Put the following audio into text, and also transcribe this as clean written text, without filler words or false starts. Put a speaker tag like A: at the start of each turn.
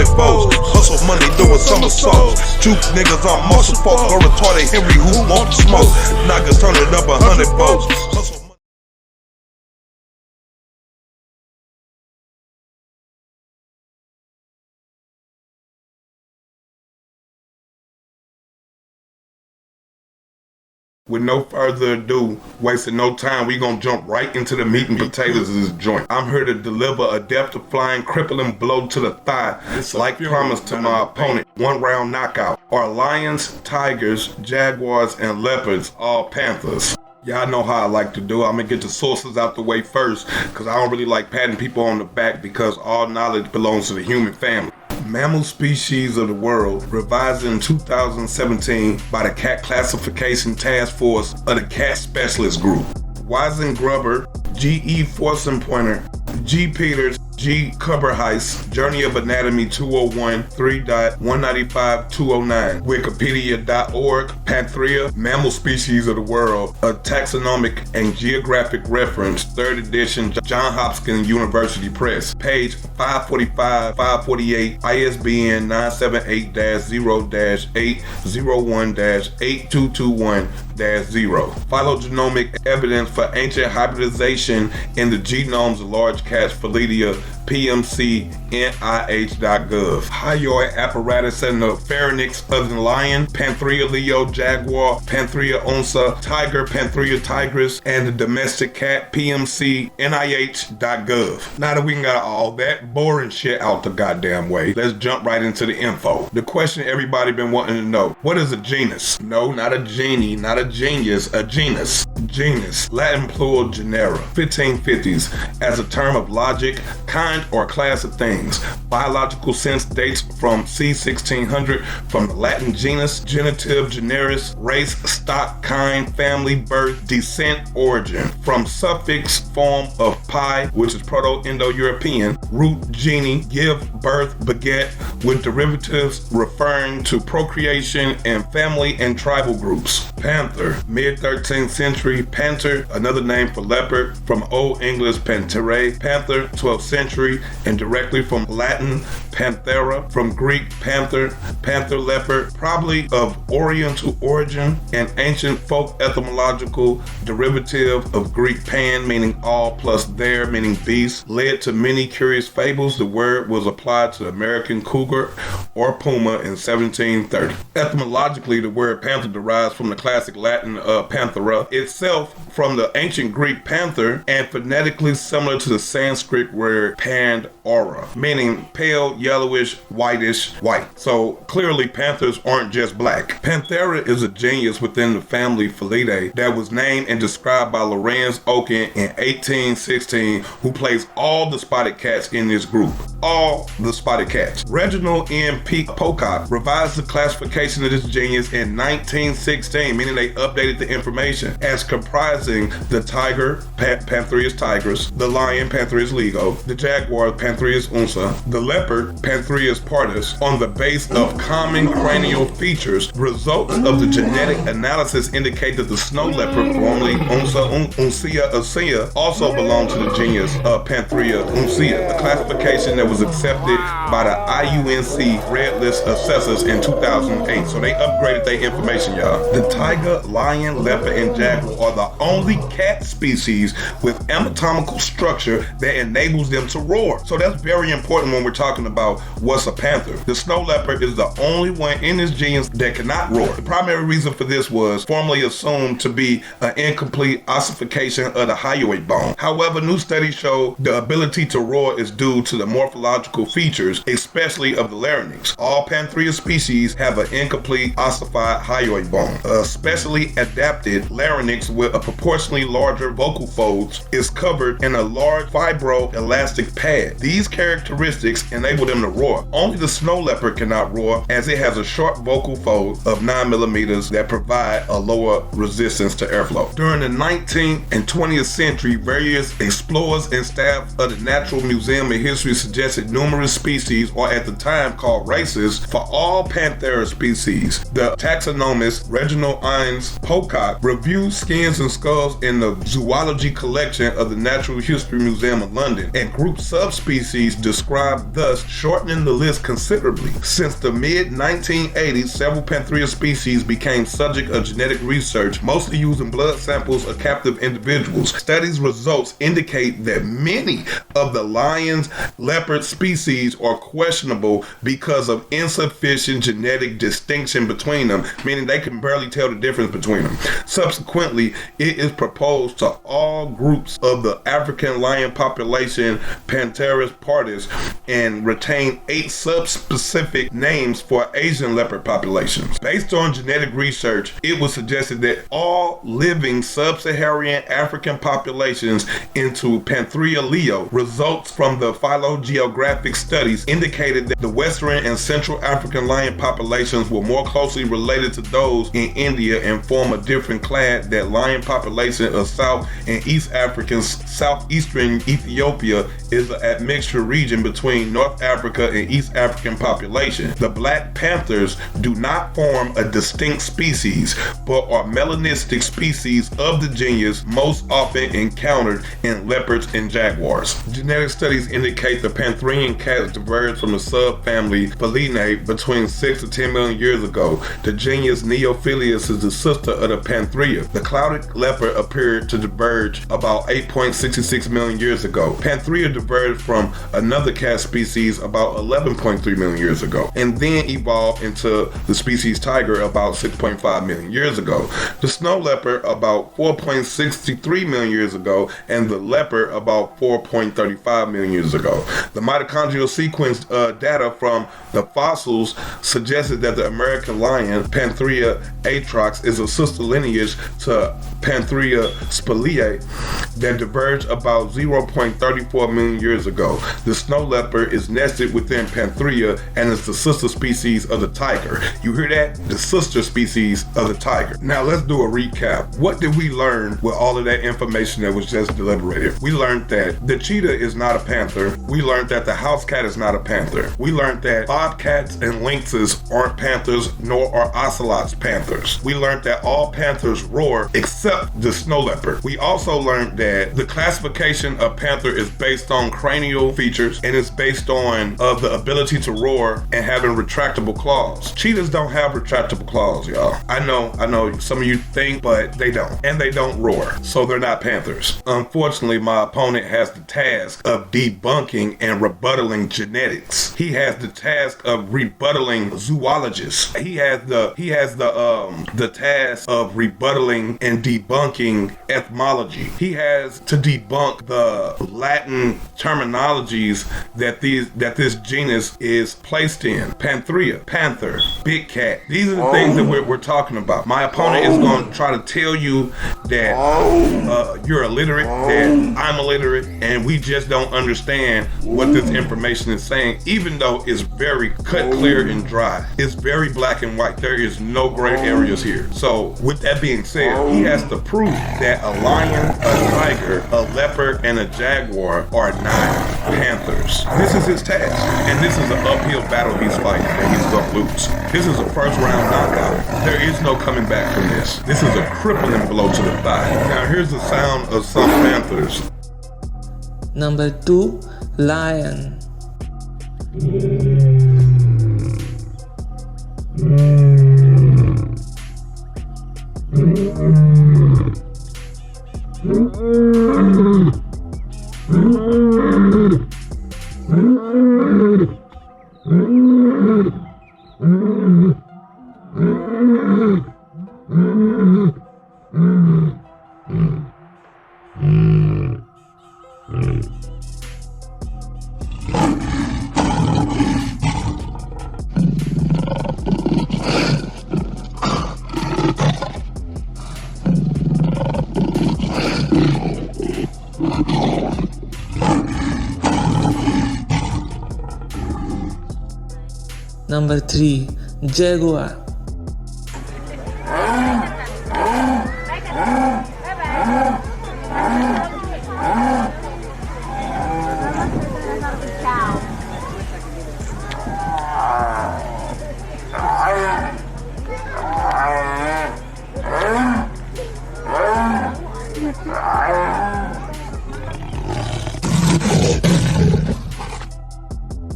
A: 100 foes. Hustle money doing somersaults. Juke niggas on muscle folk. Or retarded Henry who want to smoke. Niggas turn it up 100 volts. With no further ado, wasting no time, we gonna jump right into the meat and potatoes of this joint. I'm here to deliver a death-defying, crippling blow to the thigh, like promised to my opponent. 1-round knockout. Our lions, tigers, jaguars, and leopards, all panthers. Y'all know how I like to do. I'm gonna get the sources out the way first, because I don't really like patting people on the back, because all knowledge belongs to the human family. Mammal species of the world, revised in 2017 by the Cat Classification Task Force of the Cat Specialist Group. Weisengruber, G.E. Forson Pointer, G. Peters, G. Kuberheis, Journey of Anatomy 201, 3.195-209, Wikipedia.org, Panthera, Mammal Species of the World, a Taxonomic and Geographic Reference, 3rd edition, Johns Hopkins University Press, page 545-548, ISBN 978-0-801-8221-0. Phylogenomic evidence for ancient hybridization in the genomes of large cats, Felidia, PMC, NIH.gov. Hyoid apparatus in the pharynx of the lion, Panthera leo, jaguar, Panthera onca, tiger, Panthera tigris, and the domestic cat, PMC, NIH.gov. Now that we got all that boring shit out the goddamn way, let's jump right into the info. The question everybody been wanting to know, what is a genus? No, not a genie, not a genius, a genus. Genus, Latin plural genera, 1550s, as a term of logic, kind or class of things. Biological sense dates from c. 1600 from the Latin genus, genitive, generis, race, stock, kind, family, birth, descent, origin. From suffix form of pi, which is Proto-Indo-European, root genie, give, birth, beget, with derivatives referring to procreation and family and tribal groups. Panther, mid-13th century, panther, another name for leopard, from Old English panthera, panther, 12th century, and directly from Latin Panthera, from Greek panther, panther leopard, probably of Oriental origin, and ancient folk etymological derivative of Greek pan, meaning all, plus there, meaning beast, led to many curious fables. The word was applied to the American cougar or puma in 1730. Etymologically, the word panther derives from the classic Latin panthera, itself from the ancient Greek panther, and phonetically similar to the Sanskrit word Pandora, meaning pale, yellowish, whitish, white. So clearly panthers aren't just black. Panthera is a genus within the family Felidae that was named and described by Lorenz Oken in 1816, who placed all the spotted cats in this group. All the spotted cats. Reginald N. P. Pocock revised the classification of this genus in 1916, meaning they updated the information as comprising the tiger, Panthera tigris, the lion, Panthera leo, the jaguar, Panthera onca, the leopard, Panthera pardus, on the base of common cranial features. Results of the genetic analysis indicate that the snow leopard, formerly uncea, also belonged to the genus Panthera uncea, a classification that was accepted by the IUNC Red List Assessors in 2008. So they upgraded their information, y'all. The tiger, lion, leopard, and jaguar are the only cat species with anatomical structure that enables them to roar. So that's very important when we're talking about what's a panther. The snow leopard is the only one in this genus that cannot roar. The primary reason for this was formerly assumed to be an incomplete ossification of the hyoid bone. However, new studies show the ability to roar is due to the morphological features, especially of the larynx. All Panthera species have an incomplete ossified hyoid bone. A specially adapted larynx with a proportionally larger vocal folds is covered in a large fibroelastic pad. These characteristics enable them to roar. Only the snow leopard cannot roar, as it has a short vocal fold of 9 millimeters that provide a lower resistance to airflow. During the 19th and 20th century, various explorers and staff of the Natural Museum of History suggested suggested numerous species, or at the time called races, for all Panthera species. The taxonomist Reginald Innes Pocock reviewed skins and skulls in the zoology collection of the Natural History Museum of London and grouped subspecies described, thus shortening the list considerably. Since the mid-1980s, several Panthera species became subject of genetic research, mostly using blood samples of captive individuals. Studies results indicate that many of the lions, leopard species are questionable because of insufficient genetic distinction between them, meaning they can barely tell the difference between them. Subsequently, it is proposed to all groups of the African lion population Panthera pardus and retain 8 subspecific names for Asian leopard populations. Based on genetic research, it was suggested that all living sub-Saharan African populations into Panthera leo results from the phylogeographic studies indicated that the Western and Central African lion populations were more closely related to those in India and form a different clade that lion population of South and East African. Southeastern Ethiopia is an admixture region between North Africa and East African population. The black panthers do not form a distinct species, but are melanistic species of the genus most often encountered in leopards and jaguars. Genetic studies indicate the Pantherian cats diverged from the subfamily Felinae between 6 to 10 million years ago. The genus Neophilus is the sister of the Panthera. The clouded leopard appeared to diverge about 8.66 million years ago. Panthera diverged from another cat species about 11.3 million years ago, and then evolved into the species tiger about 6.5 million years ago. The snow leopard about 4.63 million years ago, and the leopard about 4.35 million years ago. The mitochondrial sequence data from the fossils suggested that the American lion, Panthera atrox, is a sister lineage to Panthera spelae that diverged about 0.34 million years ago. The snow leopard is nested within Panthera and is the sister species of the tiger. You hear that? The sister species of the tiger. Now let's do a recap. What did we learn with all of that information that was just deliberated? We learned that the cheetah is not a panther. We learned that the house cat is not a panther. We learned that bobcats and lynxes aren't panthers, nor are ocelots panthers. We learned that all panthers roar except the snow leopard. We also learned that the classification of panther is based on cranial features and it's based on the ability to roar and having retractable claws. Cheetahs don't have retractable claws, y'all. I know some of you think, but they don't. And they don't roar, so they're not panthers. Unfortunately, my opponent has the task of debunking and rebuttaling genetics. He has the task of rebuttaling zoologists. He has the task of rebuttaling and debunking etymology. He has to debunk the Latin terminologies that this genus is placed in. Panthera, panther, big cat. These are the things that we're talking about. My opponent is going to try to tell you that you're illiterate, that I'm illiterate, and we just don't understand what this information is saying, even though it's very cut, clear, and dry. It's very black and white. There is no gray areas here. So with that being said, he has to prove that a lion, a tiger, a leopard, and a jaguar are not panthers. This is his task, and this is an uphill battle he's fighting, and he's gonna lose. This is a first round knockout. There is no coming back from this. This is a crippling blow to the thigh. Now here's the sound of some panthers.
B: Number 2, lion. Number 3, jaguar.